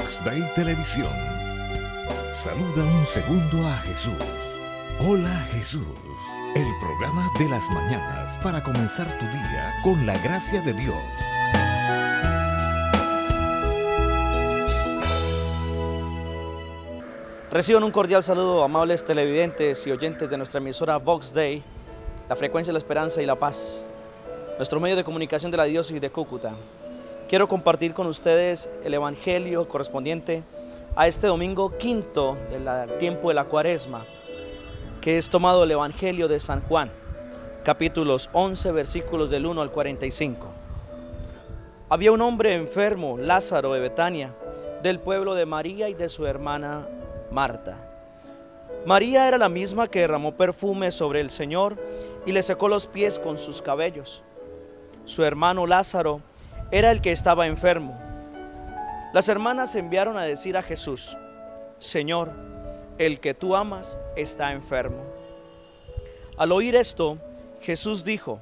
Vox Day Televisión. Saluda un segundo a Jesús. Hola Jesús, el programa de las mañanas para comenzar tu día con la gracia de Dios. Reciban un cordial saludo, amables televidentes y oyentes de nuestra emisora Vox Day, la frecuencia de la esperanza y la paz, nuestro medio de comunicación de la diócesis de Cúcuta. Quiero compartir con ustedes el evangelio correspondiente a este domingo quinto del tiempo de la Cuaresma, que es tomado el evangelio de San Juan, capítulos 11, versículos del 1 al 45. Había un hombre enfermo, Lázaro de Betania, del pueblo de María y de su hermana Marta. María era la misma que derramó perfume sobre el Señor y le secó los pies con sus cabellos. Su hermano Lázaro era el que estaba enfermo. Las hermanas enviaron a decir a Jesús: Señor, el que tú amas está enfermo. Al oír esto, Jesús dijo: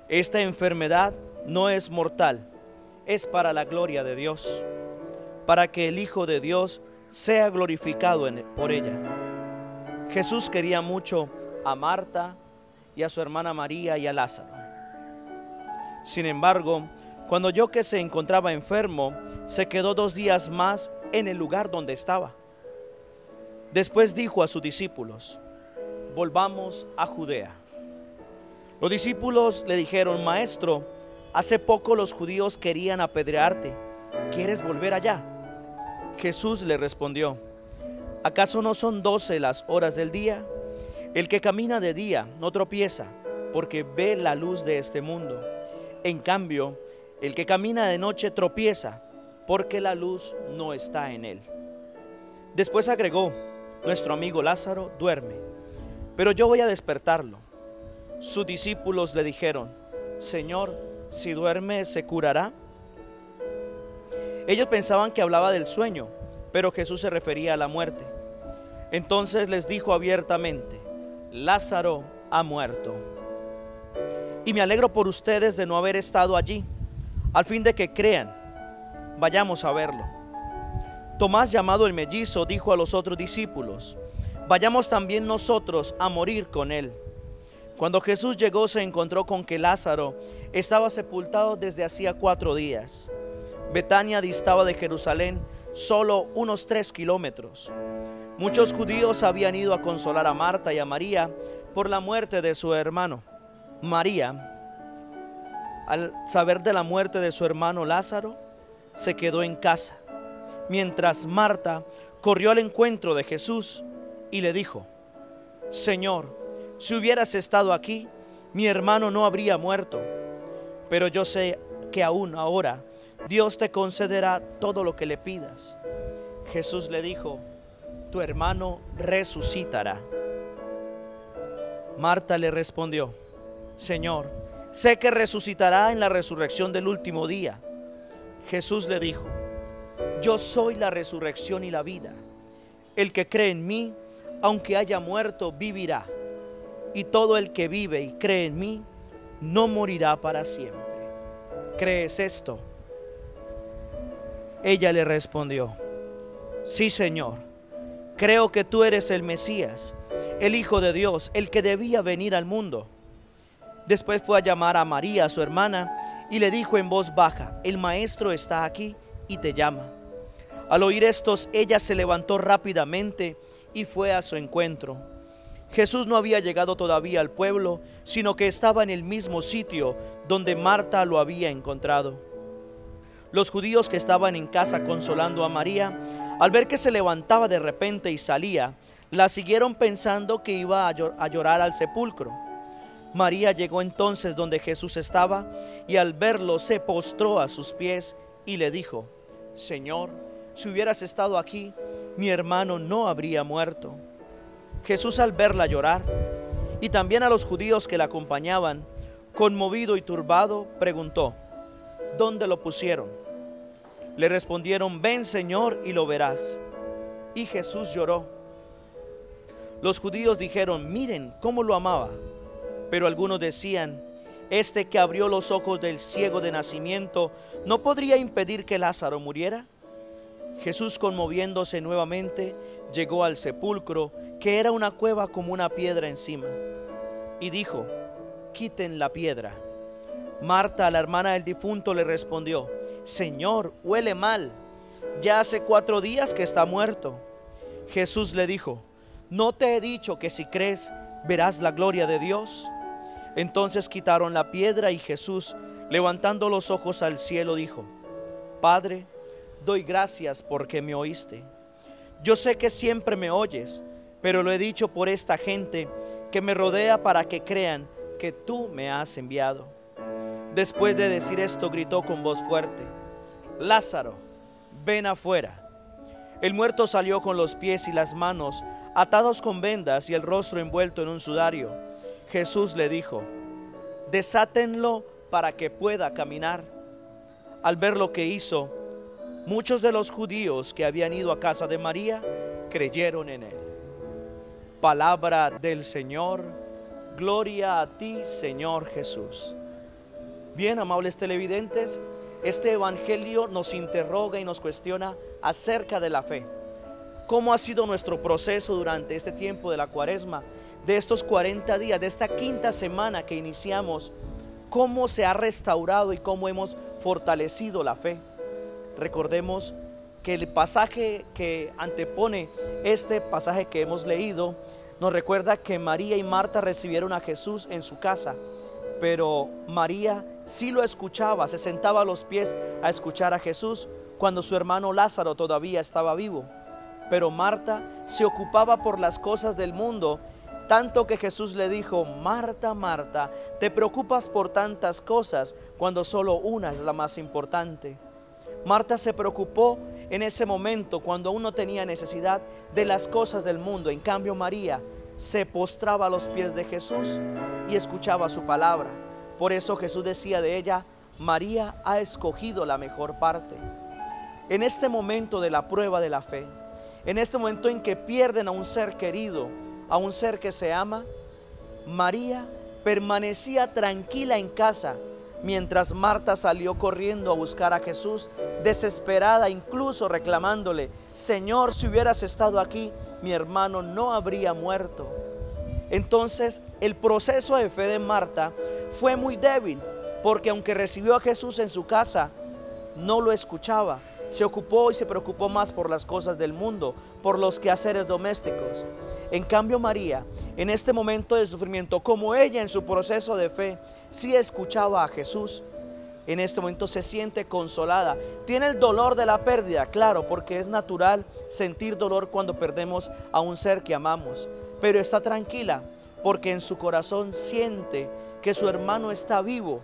esta enfermedad no es mortal, es para la gloria de Dios, para que el Hijo de Dios sea glorificado por ella. Jesús quería mucho a Marta y a su hermana María y a Lázaro. Sin embargo, cuando oyó que se encontraba enfermo, se quedó 2 días más en el lugar donde estaba. Después dijo a sus discípulos: volvamos a Judea. Los discípulos le dijeron: Maestro, hace poco los judíos querían apedrearte. ¿Quieres volver allá? Jesús le respondió: ¿acaso no son 12 las horas del día? El que camina de día no tropieza, porque ve la luz de este mundo. En cambio, el que camina de noche tropieza, porque la luz no está en él. Después agregó: nuestro amigo Lázaro duerme, pero yo voy a despertarlo. Sus discípulos le dijeron: Señor, si duerme, ¿se curará? Ellos pensaban que hablaba del sueño, pero Jesús se refería a la muerte. Entonces les dijo abiertamente: Lázaro ha muerto. Y me alegro por ustedes de no haber estado allí, al fin de que crean. Vayamos a verlo. Tomás, llamado el mellizo, dijo a los otros discípulos: vayamos también nosotros a morir con él. Cuando Jesús llegó, se encontró con que Lázaro estaba sepultado desde hacía 4 días. Betania distaba de Jerusalén solo unos 3 kilómetros. Muchos judíos habían ido a consolar a Marta y a María por la muerte de su hermano. María, al saber de la muerte de su hermano Lázaro, se quedó en casa, mientras Marta corrió al encuentro de Jesús y le dijo: Señor, si hubieras estado aquí, mi hermano no habría muerto. Pero yo sé que aún ahora Dios te concederá todo lo que le pidas. Jesús le dijo: tu hermano resucitará. Marta le respondió: Señor, sé que resucitará en la resurrección del último día. Jesús le dijo: yo soy la resurrección y la vida. El que cree en mí, aunque haya muerto, vivirá. Y todo el que vive y cree en mí, no morirá para siempre. ¿Crees esto? Ella le respondió: sí, Señor, creo que tú eres el Mesías, el Hijo de Dios, el que debía venir al mundo. Después fue a llamar a María, su hermana, y le dijo en voz baja: el maestro está aquí y te llama. Al oír esto, ella se levantó rápidamente y fue a su encuentro. Jesús no había llegado todavía al pueblo, sino que estaba en el mismo sitio donde Marta lo había encontrado. Los judíos que estaban en casa consolando a María, al ver que se levantaba de repente y salía, la siguieron pensando que iba a llorar al sepulcro. María llegó entonces donde Jesús estaba y al verlo se postró a sus pies y le dijo: Señor, si hubieras estado aquí, mi hermano no habría muerto. Jesús, al verla llorar, y también a los judíos que la acompañaban, conmovido y turbado, preguntó: ¿dónde lo pusieron? Le respondieron: ven, Señor, y lo verás. Y Jesús lloró. Los judíos dijeron: miren cómo lo amaba. Pero algunos decían: este que abrió los ojos del ciego de nacimiento, ¿no podría impedir que Lázaro muriera? Jesús, conmoviéndose nuevamente, llegó al sepulcro, que era una cueva como una piedra encima, y dijo: quiten la piedra. Marta, la hermana del difunto, le respondió: Señor, huele mal, ya hace 4 días que está muerto. Jesús le dijo: ¿no te he dicho que si crees verás la gloria de Dios? Entonces quitaron la piedra y Jesús, levantando los ojos al cielo, dijo: Padre, doy gracias porque me oíste. Yo sé que siempre me oyes, pero lo he dicho por esta gente que me rodea, para que crean que tú me has enviado. Después de decir esto, gritó con voz fuerte: Lázaro, ven afuera. El muerto salió con los pies y las manos atados con vendas y el rostro envuelto en un sudario. Jesús le dijo: desátenlo para que pueda caminar. Al ver lo que hizo, muchos de los judíos que habían ido a casa de María creyeron en él. Palabra del Señor. Gloria a ti, Señor Jesús. Bien, amables televidentes, este evangelio nos interroga y nos cuestiona acerca de la fe. ¿Cómo ha sido nuestro proceso durante este tiempo de la Cuaresma, de estos 40 días, de esta quinta semana que iniciamos? ¿Cómo se ha restaurado y cómo hemos fortalecido la fe? Recordemos que el pasaje que antepone este pasaje que hemos leído nos recuerda que María y Marta recibieron a Jesús en su casa, pero María sí lo escuchaba, se sentaba a los pies a escuchar a Jesús cuando su hermano Lázaro todavía estaba vivo. Pero Marta se ocupaba por las cosas del mundo, tanto que Jesús le dijo: Marta, Marta, te preocupas por tantas cosas cuando solo una es la más importante. Marta se preocupó en ese momento cuando aún no tenía necesidad de las cosas del mundo. En cambio, María se postraba a los pies de Jesús y escuchaba su palabra. Por eso Jesús decía de ella: María ha escogido la mejor parte. En este momento de la prueba de la fe, en este momento en que pierden a un ser querido, a un ser que se ama, María permanecía tranquila en casa, mientras Marta salió corriendo a buscar a Jesús, desesperada, incluso reclamándole: Señor, si hubieras estado aquí, mi hermano no habría muerto. Entonces, el proceso de fe de Marta fue muy débil, porque aunque recibió a Jesús en su casa, no lo escuchaba. Se ocupó y se preocupó más por las cosas del mundo, por los quehaceres domésticos. En cambio, María, en este momento de sufrimiento, como ella en su proceso de fe sí escuchaba a Jesús, en este momento se siente consolada. Tiene el dolor de la pérdida, claro, porque es natural sentir dolor cuando perdemos a un ser que amamos, pero está tranquila porque en su corazón siente que su hermano está vivo,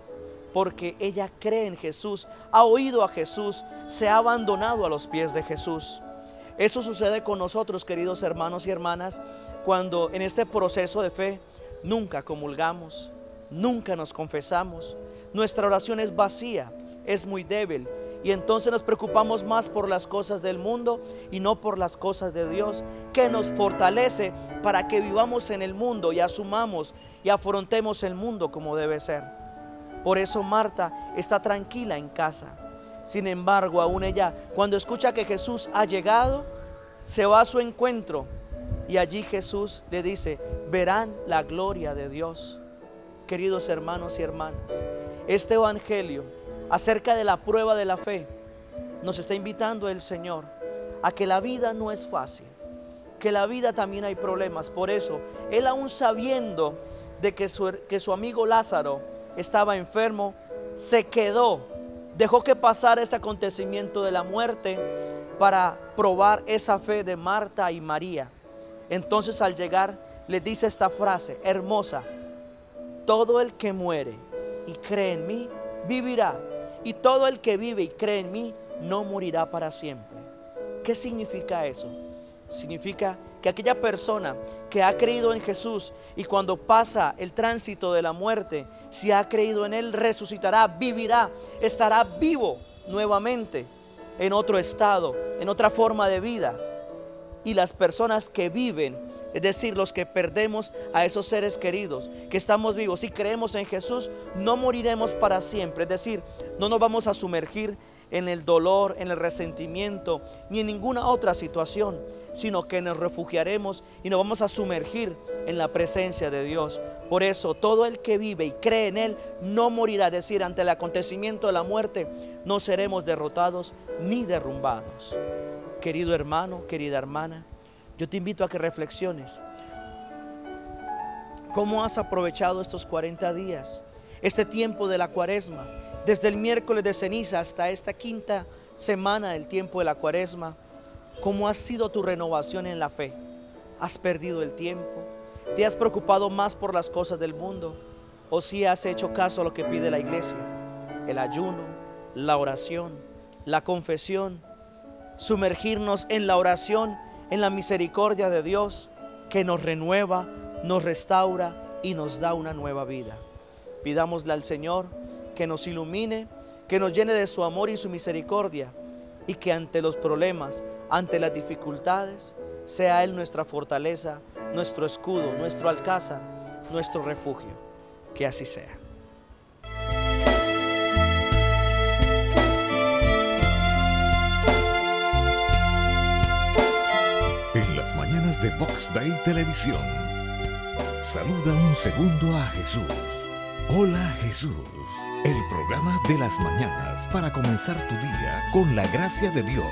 porque ella cree en Jesús, ha oído a Jesús, se ha abandonado a los pies de Jesús. Eso sucede con nosotros, queridos hermanos y hermanas, cuando en este proceso de fe nunca comulgamos, nunca nos confesamos, nuestra oración es vacía, es muy débil, y entonces nos preocupamos más por las cosas del mundo y no por las cosas de Dios, que nos fortalece para que vivamos en el mundo y asumamos y afrontemos el mundo como debe ser. Por eso Marta está tranquila en casa. Sin embargo, aún ella, cuando escucha que Jesús ha llegado, se va a su encuentro, y allí Jesús le dice: verán la gloria de Dios. Queridos hermanos y hermanas, este evangelio acerca de la prueba de la fe nos está invitando el Señor a que la vida no es fácil, que la vida también hay problemas. Por eso Él, aún sabiendo de que su amigo Lázaro estaba enfermo, se quedó, dejó que pasara este acontecimiento de la muerte para probar esa fe de Marta y María. Entonces, al llegar, les dice esta frase hermosa: todo el que muere y cree en mí vivirá, y todo el que vive y cree en mí no morirá para siempre. ¿Qué significa eso? Significa que aquella persona que ha creído en Jesús y cuando pasa el tránsito de la muerte, si ha creído en Él, resucitará, vivirá, estará vivo nuevamente en otro estado, en otra forma de vida. Y las personas que viven, es decir, los que perdemos a esos seres queridos, que estamos vivos y creemos en Jesús, no moriremos para siempre. Es decir, no nos vamos a sumergir en el dolor, en el resentimiento, ni en ninguna otra situación, sino que nos refugiaremos y nos vamos a sumergir en la presencia de Dios. Por eso todo el que vive y cree en Él no morirá. Es decir, ante el acontecimiento de la muerte no seremos derrotados ni derrumbados. Querido hermano, querida hermana, yo te invito a que reflexiones. ¿Cómo has aprovechado estos 40 días? Este tiempo de la Cuaresma, desde el miércoles de ceniza hasta esta quinta semana del tiempo de la Cuaresma. ¿Cómo ha sido tu renovación en la fe? ¿Has perdido el tiempo? ¿Te has preocupado más por las cosas del mundo? ¿O si has hecho caso a lo que pide la iglesia? El ayuno, la oración, la confesión, sumergirnos en la oración, en la misericordia de Dios que nos renueva, nos restaura y nos da una nueva vida. Pidámosle al Señor que nos ilumine, que nos llene de su amor y su misericordia, y que ante los problemas, ante las dificultades, sea Él nuestra fortaleza, nuestro escudo, nuestro alcázar, nuestro refugio. Que así sea. En las mañanas de Vox Day Televisión, saluda un segundo a Jesús. Hola Jesús, el programa de las mañanas para comenzar tu día con la gracia de Dios.